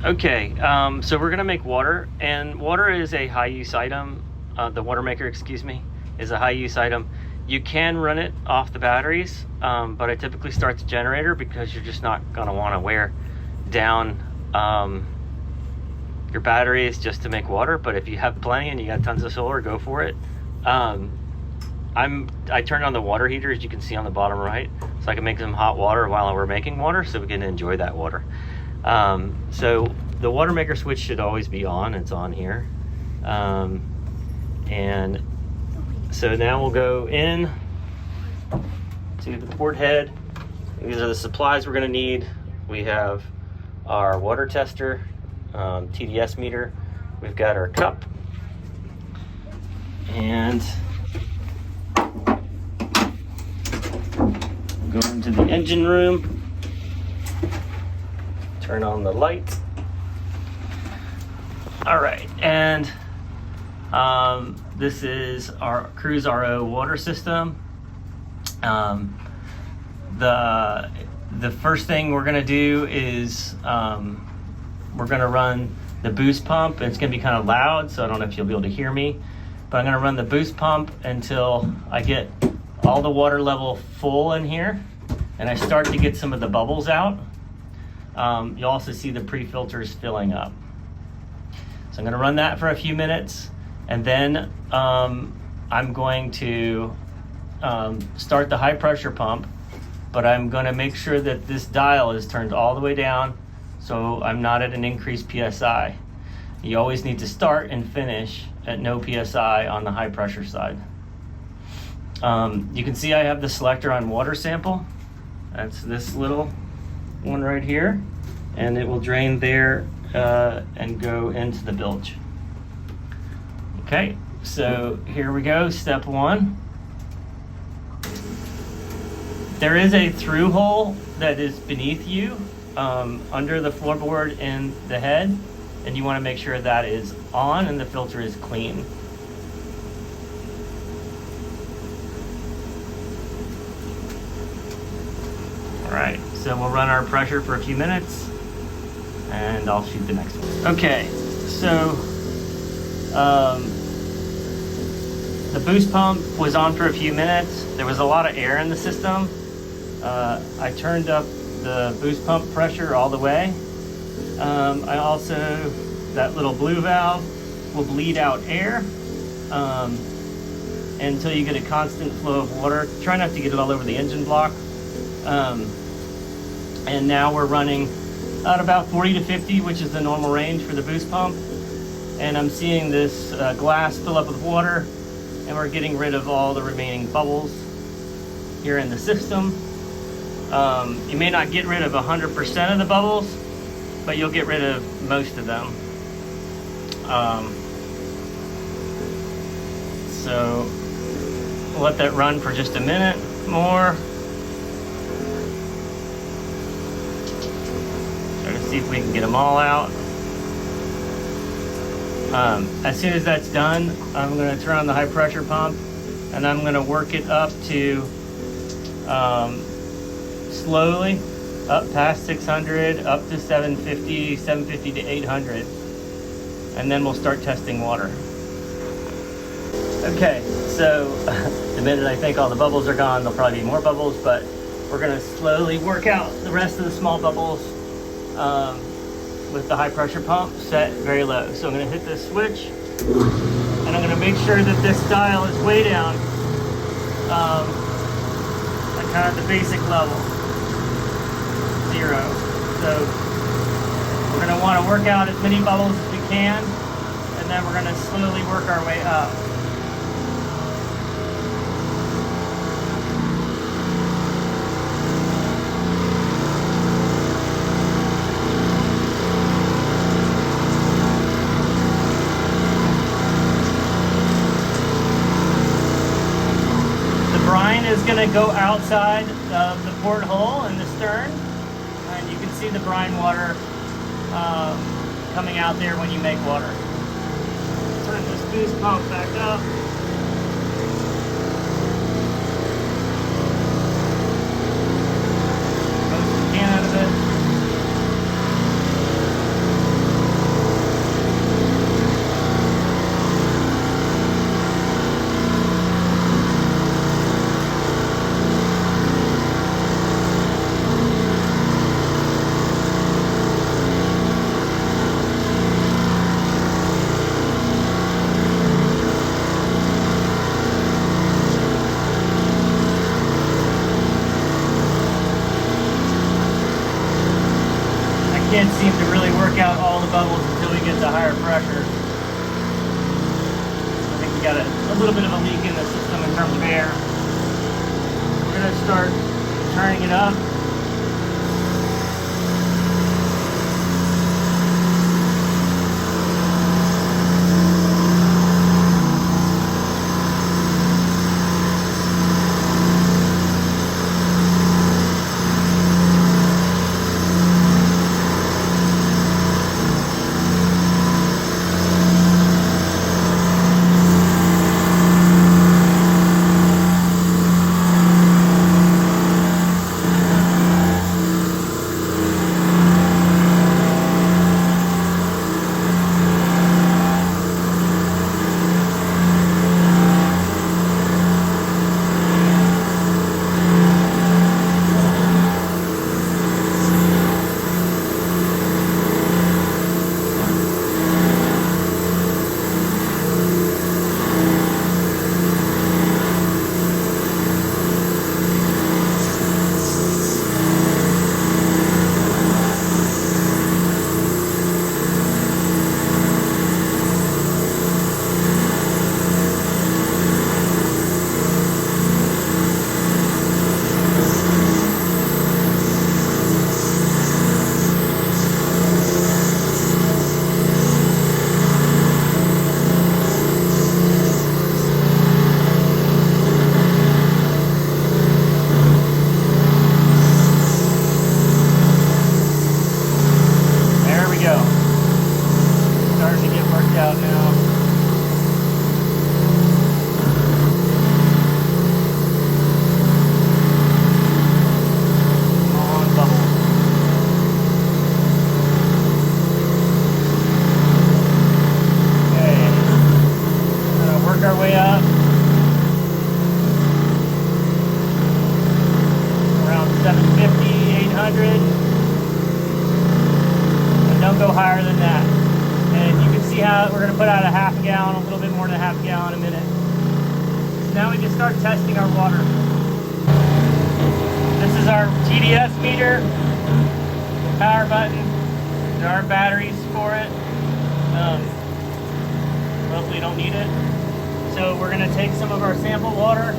Okay, so we're gonna make water, and water is a high use item. The Watermaker, excuse me, is a high use item. You can run it off the batteries, but I typically start the generator because you're just not gonna wanna wear down your batteries just to make water. But if you have plenty and you got tons of solar, go for it. I turned on the water heater, as you can see on the bottom right, so I can make some hot water while we're making water, so we can enjoy that water. So the Watermaker switch should always be on. It's on here. And so now we'll go in to the port head. These are the supplies we're going to need. We have our water tester, TDS meter. We've got our cup, and go into the engine room. Turn on the light. All right, and this is our CruiseRO water system. The first thing we're gonna do is we're gonna run the boost pump. It's gonna be kind of loud, so I don't know if you'll be able to hear me, but I'm gonna run the boost pump until I get all the water level full in here, and I start to get some of the bubbles out. You'll also see the pre-filters filling up. So I'm going to run that for a few minutes, and then I'm going to start the high pressure pump, but I'm going to make sure that this dial is turned all the way down so I'm not at an increased PSI. You always need to start and finish at no PSI on the high pressure side. You can see I have the selector on water sample. That's this little one right here, and it will drain there and go into the bilge. Okay, so here we go. Step one. There is a through hole that is beneath you under the floorboard in the head, and you want to make sure that is on and the filter is clean. All right, so we'll run our pressure for a few minutes, and I'll shoot the next one. Okay, so the boost pump was on for a few minutes. There was a lot of air in the system. I turned up the boost pump pressure all the way. I also, that little blue valve will bleed out air until you get a constant flow of water. Try not to get it all over the engine block. And now we're running at about 40 to 50, which is the normal range for the boost pump. And I'm seeing this glass fill up with water, and we're getting rid of all the remaining bubbles here in the system. You may not get rid of 100% of the bubbles, but you'll get rid of most of them. So we'll let that run for just a minute more. Try to see if we can get them all out. As soon as that's done, I'm going to turn on the high pressure pump, and I'm going to work it up to slowly up past 600, up to 750, 750 to 800, and then we'll start testing water. Okay, so the minute I think all the bubbles are gone, there'll probably be more bubbles, but we're going to slowly work out the rest of the small bubbles with the high pressure pump set very low. So I'm going to hit this switch, and I'm going to make sure that this dial is way down at kind of the basic level, 0. So we're going to want to work out as many bubbles as we can, and then we're going to slowly work our way up. Is going to go outside of the porthole in the stern, and you can see the brine water coming out there when you make water. Turn this boost pump back up. Most of the can out of it. Can't seem to really work out all the bubbles until we get to higher pressure. I think we got a little bit of a leak in the system in terms of air. We're going to start turning it up. Go higher than that. And you can see how we're going to put out a half a gallon, a little bit more than a half a gallon a minute. So now we can start testing our water. This is our TDS meter, power button. There are batteries for it. Hopefully you don't need it. So we're going to take some of our sample water.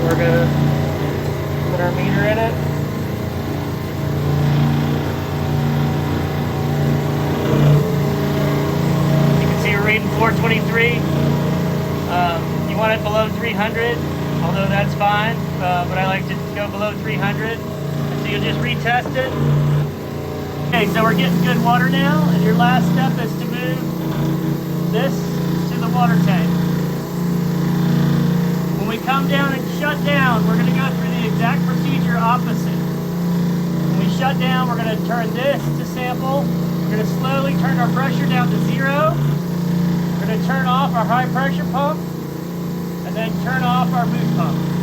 We're going to put our meter in it. You can see we're reading 423. You want it below 300, although that's fine, but I like to go below 300. So you'll just retest it. Okay, so we're getting good water now, and your last step is to move this to the water tank. When we come down and shut down, we're going to go through the exact procedure opposite. When we shut down, we're going to turn this to sample. We're going to slowly turn our pressure down to 0. We're going to turn off our high pressure pump and then turn off our boost pump.